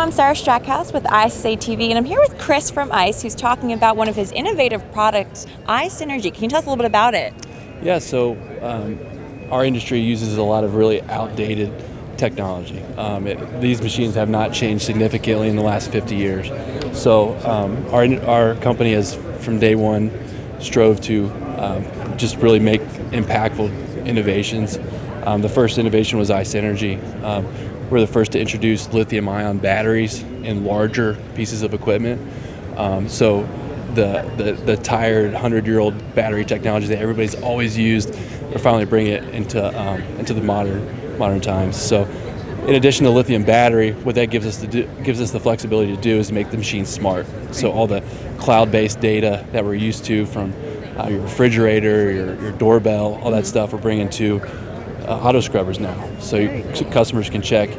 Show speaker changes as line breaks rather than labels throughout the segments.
I'm Sarah Strackhouse with ISSA TV, and I'm here with Chris from ICE, who's talking about one of his innovative products, iSynergy. Can you tell us a little bit about it?
Yeah, so our industry uses a lot of really outdated technology. These machines have not changed significantly in the last 50 years. So our company has, from day one, strove to just really make impactful innovations. The first innovation was iSynergy. We're the first to introduce lithium-ion batteries in larger pieces of equipment. So the tired 100-year-old battery technology that everybody's always used, we're finally bringing it into the modern times. So, in addition to lithium battery, what that gives us the flexibility to do is make the machine smart. So all the cloud-based data that we're used to from your refrigerator, your doorbell, all that stuff, we're bringing to auto scrubbers now. So customers can check,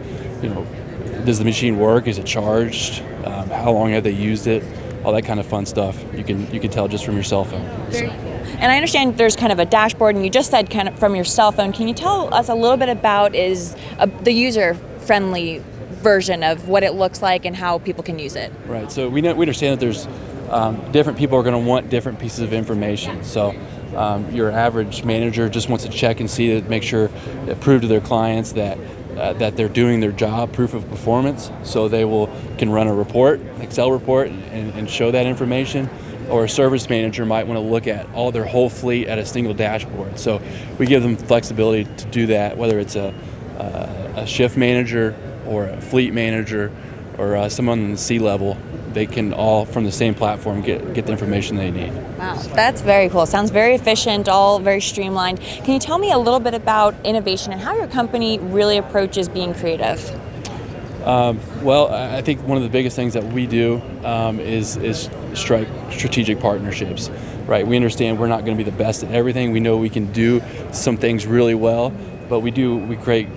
does the machine work? Is it charged? How long have they used it? All that kind of fun stuff. You can tell just from your cell phone.
And I understand there's kind of a dashboard, and you just said kind of from your cell phone. Can you tell us a little bit about the user-friendly version of what it looks like and how people can use it?
Right. So we understand that there's different people are going to want different pieces of information. So your average manager just wants to check and see make sure prove to their clients that they're doing their job, proof of performance. So they can run a report, Excel report, and show that information. Or a service manager might want to look at all their whole fleet at a single dashboard. So we give them flexibility to do that, whether it's a shift manager or a fleet manager or someone in the C-level. They can all, from the same platform, get the information they need.
Wow, that's very cool. Sounds very efficient, all very streamlined. Can you tell me a little bit about innovation and how your company really approaches being creative?
Well, I think one of the biggest things that we do is strike strategic partnerships. Right? We understand we're not going to be the best at everything. We know we can do some things really well, but we create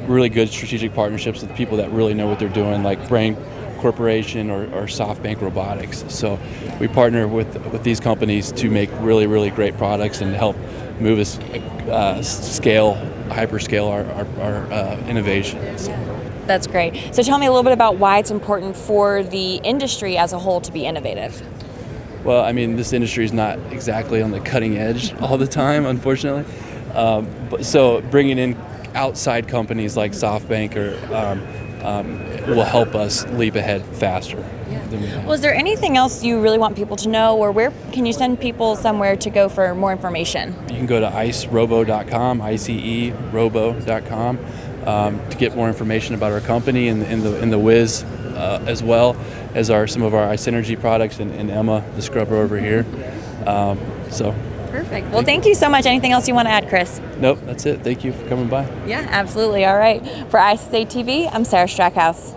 really good strategic partnerships with people that really know what they're doing, like Brain Corporation or SoftBank Robotics. So we partner with these companies to make really, really great products and help move us hyperscale our innovations.
That's great. So tell me a little bit about why it's important for the industry as a whole to be innovative.
Well, I mean, this industry is not exactly on the cutting edge all the time, unfortunately. So bringing in outside companies like SoftBank will help us leap ahead faster.
Well, is there anything else you really want people to know, or where can you send people somewhere to go for more information?
You can go to icerobo.com, icerobo.com, to get more information about our company and the Wiz, as well as some of our iSynergy products and Emma, the scrubber over here.
Perfect. Well, thank you so much. Anything else you want to add, Chris?
Nope, that's it. Thank you for coming by.
Yeah, absolutely. All right. For ISSA TV, I'm Sarah Strackhouse.